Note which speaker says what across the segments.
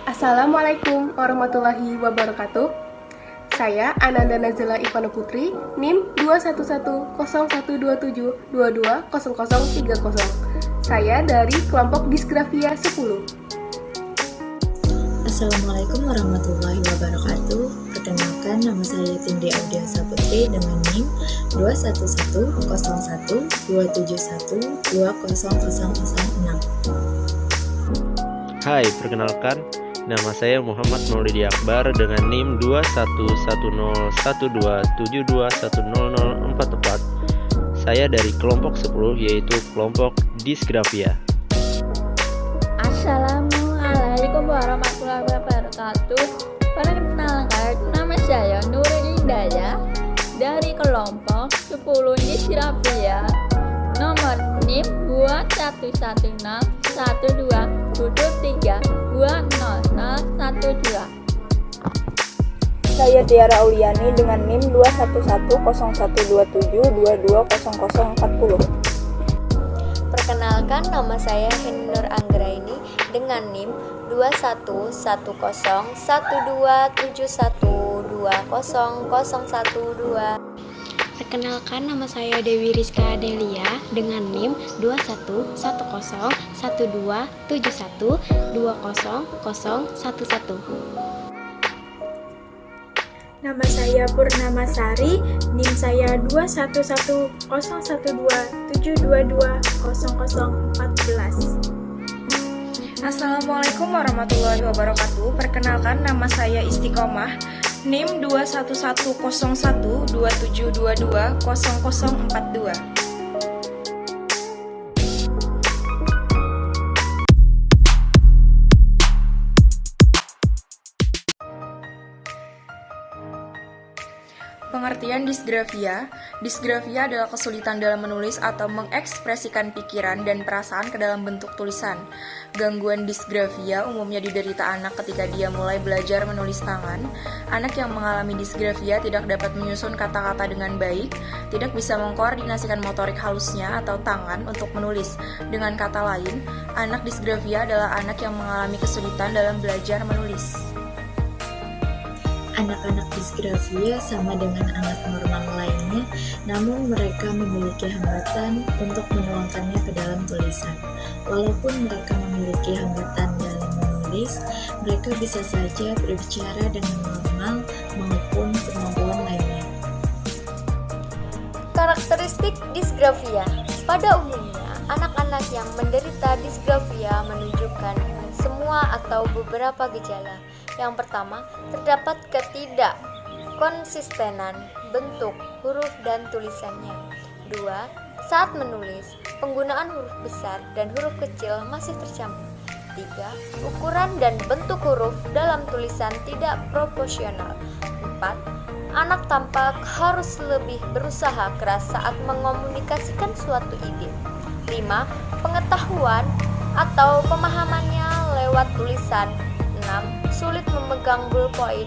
Speaker 1: Assalamualaikum warahmatullahi wabarakatuh. Saya Ananda Nazila Ivana Putri, NIM 2110127220030. Saya dari kelompok Disgrafia 10.
Speaker 2: Assalamualaikum warahmatullahi wabarakatuh. Perkenalkan, nama saya Tindi Audiasa Putri dengan NIM 21101271271200006.
Speaker 3: Hai, perkenalkan, nama saya Muhammad Maulidi Akbar dengan NIM 2110127210044. Saya dari kelompok 10, yaitu kelompok Disgrafia.
Speaker 4: Assalamualaikum warahmatullahi wabarakatuh. Perkenalkan, nama saya Nurul Hidayah dari kelompok 10 Disgrafia. Nomor NIM 21111273200012.
Speaker 5: Saya Tiara Auliani dengan NIM 2110127220040.
Speaker 6: Perkenalkan, nama saya Henur Anggraini dengan NIM 2110127120012.
Speaker 7: Perkenalkan, nama saya Dewi Rizka Delia dengan NIM 2110171200011.
Speaker 8: Nama saya Purnama Sari, NIM saya 2110127220014.
Speaker 5: Assalamualaikum warahmatullahi wabarakatuh. Perkenalkan, nama saya Istiqomah, NIM 2110127220042. Pengertian disgrafia. Disgrafia adalah kesulitan dalam menulis atau mengekspresikan pikiran dan perasaan ke dalam bentuk tulisan. Gangguan disgrafia umumnya diderita anak ketika dia mulai belajar menulis tangan. Anak yang mengalami disgrafia tidak dapat menyusun kata-kata dengan baik, tidak bisa mengkoordinasikan motorik halusnya atau tangan untuk menulis. Dengan kata lain, anak disgrafia adalah anak yang mengalami kesulitan dalam belajar menulis.
Speaker 2: Anak-anak disgrafia sama dengan anak normal lainnya, namun mereka memiliki hambatan untuk menuangkannya ke dalam tulisan. Walaupun mereka memiliki hambatan dalam menulis, mereka bisa saja berbicara dengan normal maupun kemampuan lainnya.
Speaker 6: Karakteristik disgrafia. Pada umumnya, anak-anak yang menderita disgrafia menunjukkan semua atau beberapa gejala. Yang pertama, terdapat ketidakkonsistenan bentuk, huruf, dan tulisannya. 2. Saat menulis, penggunaan huruf besar dan huruf kecil masih tercampur. 3. Ukuran dan bentuk huruf dalam tulisan tidak proporsional. 4. Anak tampak harus lebih berusaha keras saat mengomunikasikan suatu ide. 5. Pengetahuan atau pemahamannya lewat tulisan. 6. Sulit memegang ballpoint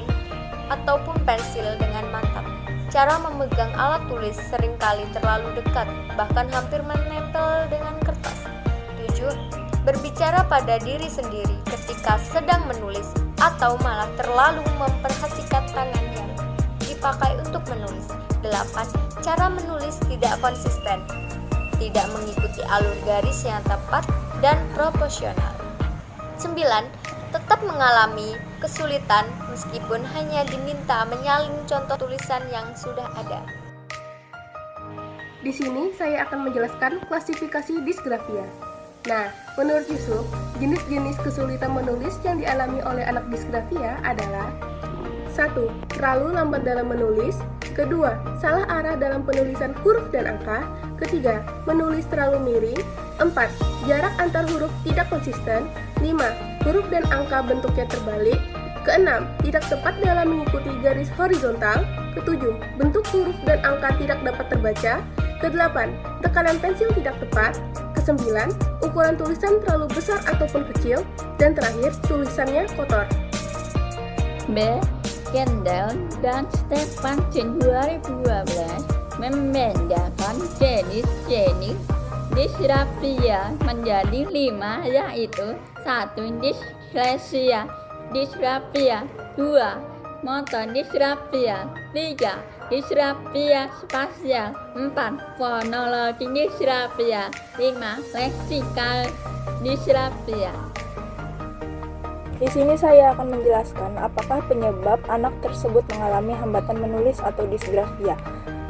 Speaker 6: ataupun pensil dengan mantap. Cara memegang alat tulis seringkali terlalu dekat, bahkan hampir menempel dengan kertas. 7. Berbicara pada diri sendiri ketika sedang menulis atau malah terlalu memperhatikan tangan yang dipakai untuk menulis. 8. Cara menulis tidak konsisten, tidak mengikuti alur garis yang tepat dan proporsional. 9. Tetap mengalami kesulitan meskipun hanya diminta menyalin contoh tulisan yang sudah ada.
Speaker 1: Di sini saya akan menjelaskan klasifikasi disgrafia. Nah, menurut Yusuf, jenis-jenis kesulitan menulis yang dialami oleh anak disgrafia adalah 1. Terlalu lambat dalam menulis. 2. Salah arah dalam penulisan huruf dan angka. 3. Menulis terlalu miring. 4. Jarak antar huruf tidak konsisten. 5. Huruf dan angka bentuknya terbalik. 6. Tidak tepat dalam mengikuti garis horizontal. 7. Bentuk huruf dan angka tidak dapat terbaca. 8. Tekanan pensil tidak tepat. 9. Ukuran tulisan terlalu besar ataupun kecil. Dan terakhir, tulisannya kotor.
Speaker 4: B. Kendall dan Stephen 2012 membedakan jenis-jenis disgrafia menjadi 5, yaitu 1. Disleksia disgrafia, 2. motor disgrafia, 3. disgrafia spasial, 4. fonologi disgrafia, 5. leksikal disgrafia.
Speaker 8: Di sini saya akan menjelaskan apakah penyebab anak tersebut mengalami hambatan menulis atau disgrafia.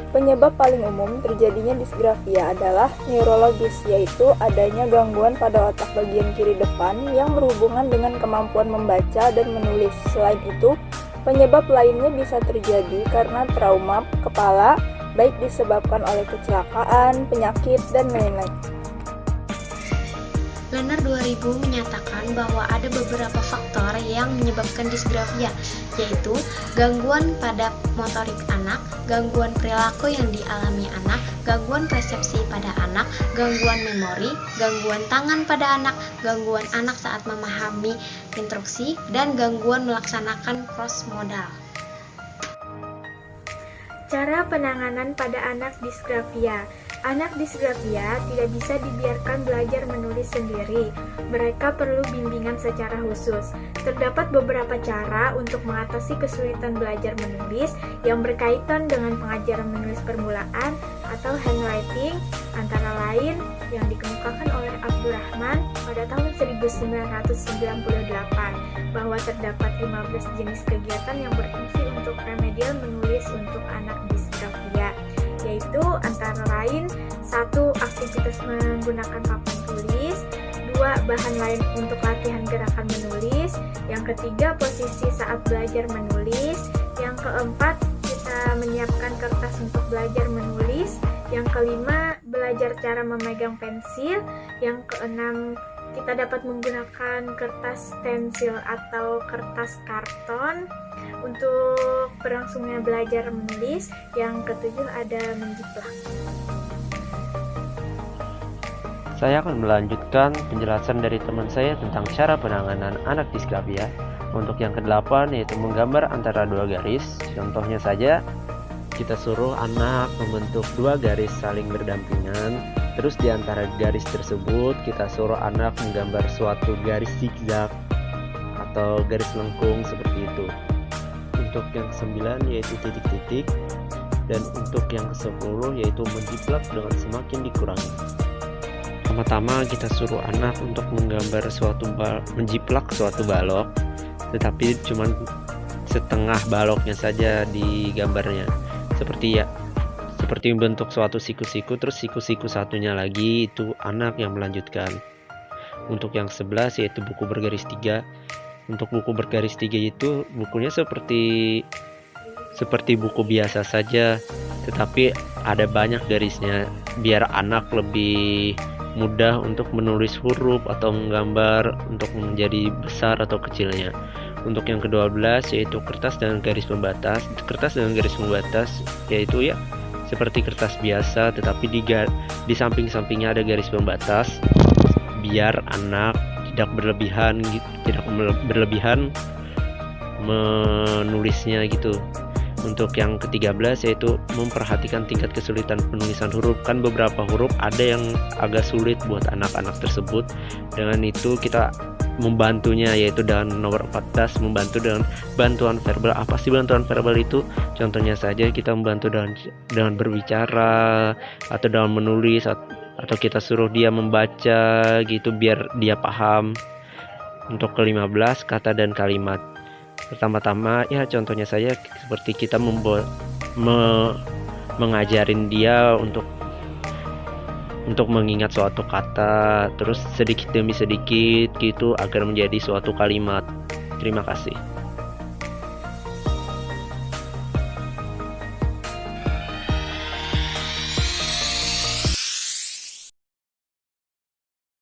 Speaker 8: Penyebab paling umum terjadinya disgrafia adalah neurologis, yaitu adanya gangguan pada otak bagian kiri depan yang berhubungan dengan kemampuan membaca dan menulis. Selain itu, penyebab lainnya bisa terjadi karena trauma kepala, baik disebabkan oleh kecelakaan, penyakit, dan lain-lain.
Speaker 7: Learner 2000 menyatakan bahwa ada beberapa faktor yang menyebabkan disgrafia, yaitu gangguan pada motorik anak, gangguan perilaku yang dialami anak, gangguan persepsi pada anak, gangguan memori, gangguan tangan pada anak, gangguan anak saat memahami instruksi, dan gangguan melaksanakan cross modal.
Speaker 8: Cara penanganan pada anak disgrafia. Anak disgrafia tidak bisa dibiarkan belajar menulis sendiri. Mereka perlu bimbingan secara khusus. Terdapat beberapa cara untuk mengatasi kesulitan belajar menulis yang berkaitan dengan pengajaran menulis permulaan atau handwriting, antara lain yang dikemukakan oleh Abdurrahman pada tahun 1998, bahwa terdapat 15 jenis kegiatan yang berfungsi untuk remedial menulis untuk anak disgrafia, yaitu antara lain 1. aktivitas menggunakan papan tulis, 2. bahan lain untuk latihan gerakan menulis, yang ketiga posisi saat belajar menulis, yang keempat kita menyiapkan kertas untuk belajar menulis, yang kelima belajar cara memegang pensil, yang keenam kita dapat menggunakan kertas stensil atau kertas karton untuk berlangsungnya belajar menulis, yang ketujuh ada menjiplak.
Speaker 3: Saya akan melanjutkan penjelasan dari teman saya tentang cara penanganan anak disgrafia. Untuk yang ke-8 yaitu menggambar antara dua garis. Contohnya saja, kita suruh anak membentuk dua garis saling berdampingan. Terus di antara garis tersebut kita suruh anak menggambar suatu garis zigzag atau garis lengkung seperti itu. Untuk yang ke-9 yaitu titik-titik, dan untuk yang ke-10 yaitu menjiplak dengan semakin dikurangi. Pertama kita suruh anak untuk menggambar menjiplak suatu balok, tetapi cuma setengah baloknya saja di gambarnya. Seperti membentuk suatu siku-siku, terus siku-siku satunya lagi itu anak yang melanjutkan. Untuk yang 11 yaitu buku bergaris 3. Untuk buku bergaris 3 itu bukunya seperti buku biasa saja, tetapi ada banyak garisnya biar anak lebih mudah untuk menulis huruf atau menggambar untuk menjadi besar atau kecilnya. Untuk yang ke-12 yaitu kertas dengan garis pembatas. Kertas dengan garis pembatas yaitu seperti kertas biasa, tetapi di samping-sampingnya ada garis pembatas biar anak tidak berlebihan menulisnya gitu. Untuk yang ke-13 yaitu memperhatikan tingkat kesulitan penulisan huruf. Kan beberapa huruf ada yang agak sulit buat anak-anak tersebut. Dengan itu kita membantunya, yaitu dengan nomor 14 membantu dengan bantuan verbal. Apa sih bantuan verbal itu? Contohnya saja kita membantu dengan berbicara atau dengan menulis, atau kita suruh dia membaca gitu biar dia paham. Untuk ke-15 kata dan kalimat. Pertama-tama contohnya saya seperti kita mengajarin dia untuk mengingat suatu kata, terus sedikit demi sedikit gitu agar menjadi suatu kalimat. Terima kasih.